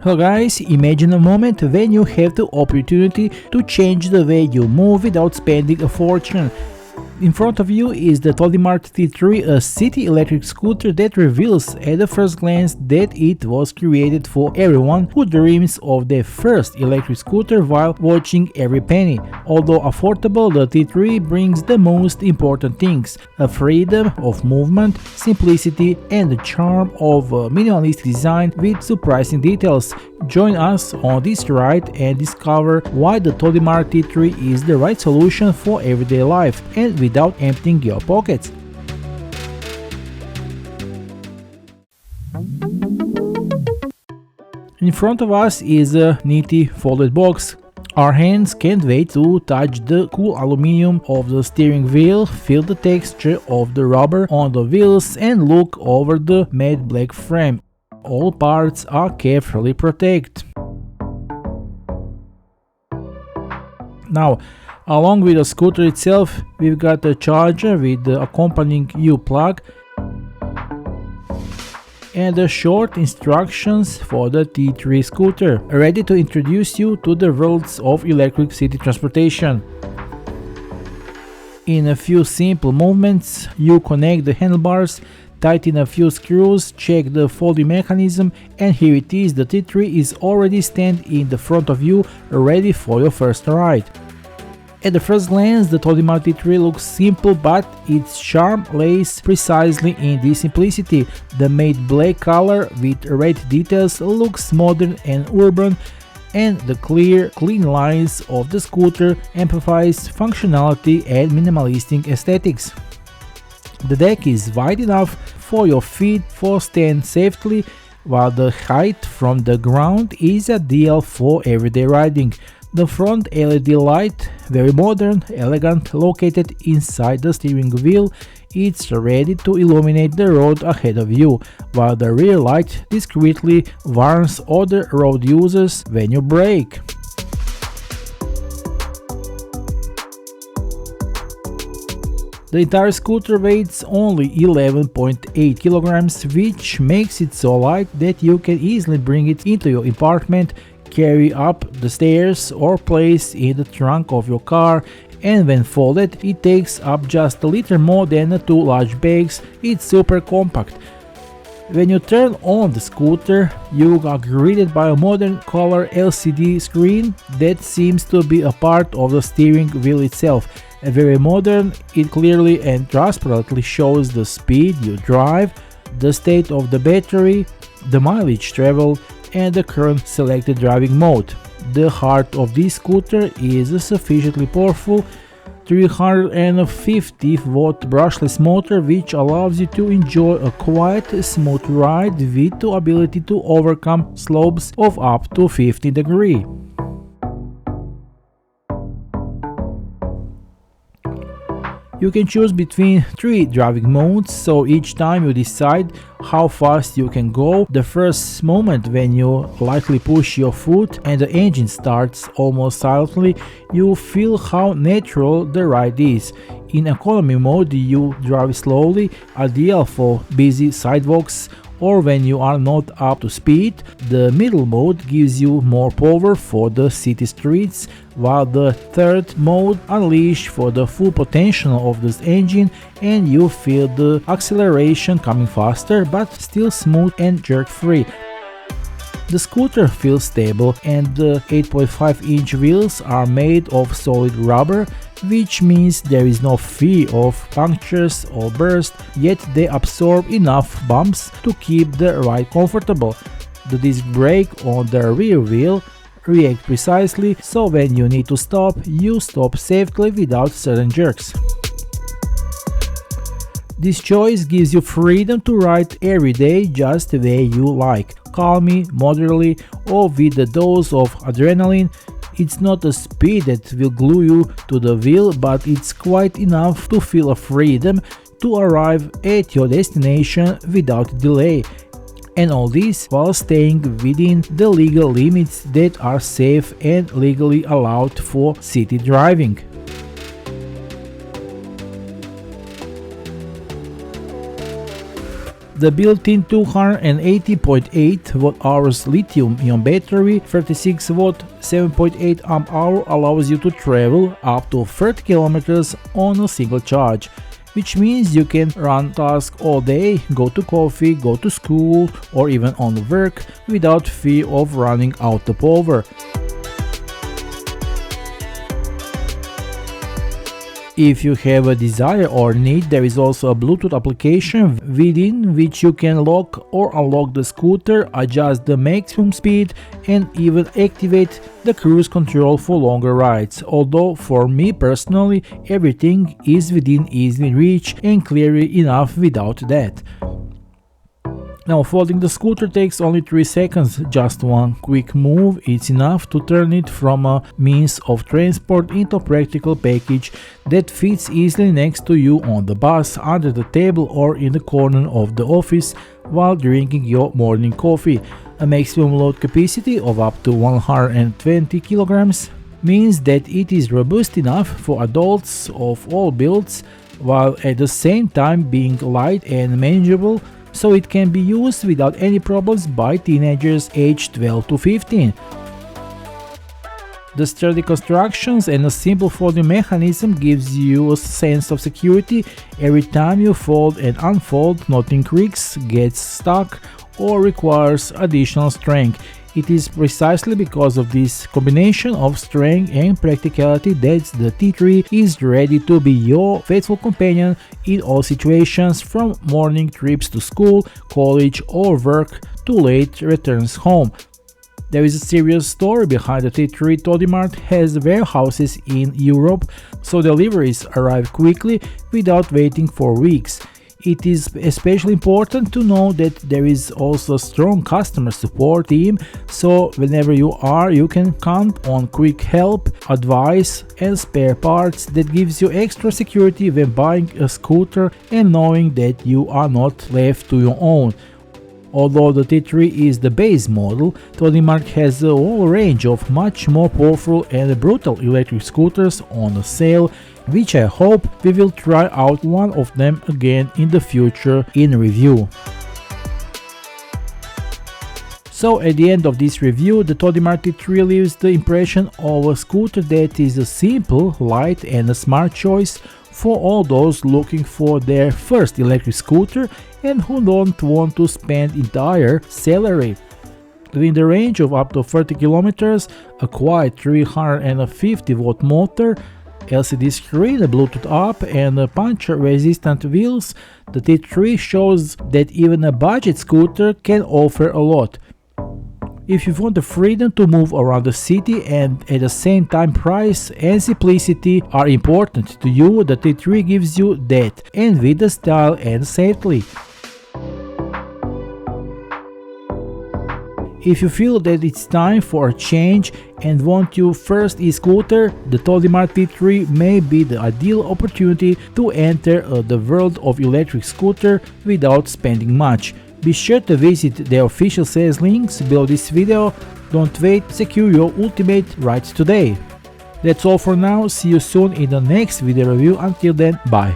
Hello guys, imagine a moment when you have the opportunity to change the way you move without spending a fortune. In front of you is the TODIMART T3, a city electric scooter that reveals at the first glance that it was created for everyone who dreams of their first electric scooter while watching every penny. Although affordable, the T3 brings the most important things: a freedom of movement, simplicity, and the charm of a minimalistic design with surprising details. Join us on this ride and discover why the TODIMART T3 is the right solution for everyday life and without emptying your pockets. In front of us is a neatly folded box. Our hands can't wait to touch the cool aluminum of the steering wheel, feel the texture of the rubber on the wheels, and look over the matte black frame. All parts are carefully protected. Now, along with the scooter itself, we've got a charger with the accompanying U-plug and the short instructions for the T3 scooter, ready to introduce you to the worlds of electric city transportation. In a few simple movements, you connect the handlebars, tighten a few screws, check the folding mechanism, and here it is, the T3 is already standing in the front of you, ready for your first ride. At the first glance, the TODIMART T3 looks simple, but its charm lays precisely in this simplicity. The matte black color with red details looks modern and urban, and the clear, clean lines of the scooter amplifies functionality and minimalistic aesthetics. The deck is wide enough for your feet to stand safely, while the height from the ground is ideal for everyday riding. The front LED light, very modern, elegant, located inside the steering wheel, it's ready to illuminate the road ahead of you, while the rear light discreetly warns other road users when you brake. The entire scooter weighs only 11.8 kilograms, which makes it so light that you can easily bring it into your apartment, carry up the stairs, or place in the trunk of your car, and when folded it takes up just a little more than two large bags. It's super compact. When you turn on the scooter, you are greeted by a modern color LCD screen that seems to be a part of the steering wheel itself. Very modern, it clearly and transparently shows the speed you drive, the state of the battery, the mileage traveled, and the current selected driving mode. The heart of this scooter is a sufficiently powerful 350-watt brushless motor, which allows you to enjoy a quiet, smooth ride with the ability to overcome slopes of up to 50 degrees. You can choose between 3 driving modes, so each time you decide how fast you can go. The first moment when you lightly push your foot and the engine starts almost silently, you feel how natural the ride is. In economy mode, you drive slowly, ideal for busy sidewalks or when you are not up to speed. The middle mode gives you more power for the city streets, while the third mode unleashes for the full potential of this engine, and you feel the acceleration coming faster but still smooth and jerk-free. The scooter feels stable, and the 8.5-inch wheels are made of solid rubber, which means there is no fear of punctures or burst, yet they absorb enough bumps to keep the ride comfortable. The disc brake on the rear wheel reacts precisely, so when you need to stop, you stop safely without sudden jerks. This choice gives you freedom to ride every day just the way you like, calmly, moderately, or with a dose of adrenaline. It's not a speed that will glue you to the wheel, but it's quite enough to feel a freedom to arrive at your destination without delay. And all this while staying within the legal limits that are safe and legally allowed for city driving. The built-in 280.8 watt-hours lithium-ion battery, 36 watt, 7.8 amp-hour allows you to travel up to 30 kilometers on a single charge, which means you can run tasks all day, go to coffee, go to school, or even on work without fear of running out of power. If you have a desire or need, there is also a Bluetooth application within which you can lock or unlock the scooter, adjust the maximum speed, and even activate the cruise control for longer rides. Although for me personally, everything is within easy reach and clearly enough without that. Now, folding the scooter takes only 3 seconds. Just one quick move is enough to turn it from a means of transport into a practical package that fits easily next to you on the bus, under the table, or in the corner of the office while drinking your morning coffee. A maximum load capacity of up to 120 kilograms means that it is robust enough for adults of all builds, while at the same time being light and manageable, so it can be used without any problems by teenagers aged 12 to 15. The sturdy constructions and a simple folding mechanism gives you a sense of security. Every time you fold and unfold, nothing creaks, gets stuck, or requires additional strength. It is precisely because of this combination of strength and practicality that the T3 is ready to be your faithful companion in all situations, from morning trips to school, college, or work to late returns home. There is a serious story behind the T3. TODIMART has warehouses in Europe, so deliveries arrive quickly without waiting for weeks. It is especially important to know that there is also a strong customer support team, so whenever you can count on quick help, advice, and spare parts that gives you extra security when buying a scooter and knowing that you are not left to your own. Although the T3 is the base model, TODIMART has a whole range of much more powerful and brutal electric scooters on sale, which I hope we will try out one of them again in the future in review. So at the end of this review, the TODIMART T3 leaves the impression of a scooter that is a simple, light, and a smart choice for all those looking for their first electric scooter and who don't want to spend entire salary. Within the range of up to 30 kilometers, a quiet 350 watt motor, LCD screen, a Bluetooth app, and puncture-resistant wheels, the T3 shows that even a budget scooter can offer a lot. If you want the freedom to move around the city and at the same time price and simplicity are important to you, the T3 gives you that, and with the style and safely. If you feel that it's time for a change and want your first e-scooter, the TODIMART T3 may be the ideal opportunity to enter the world of electric scooter without spending much. Be sure to visit the official sales links below this video. Don't wait, secure your ultimate right today. That's all for now, see you soon in the next video review. Until then, bye.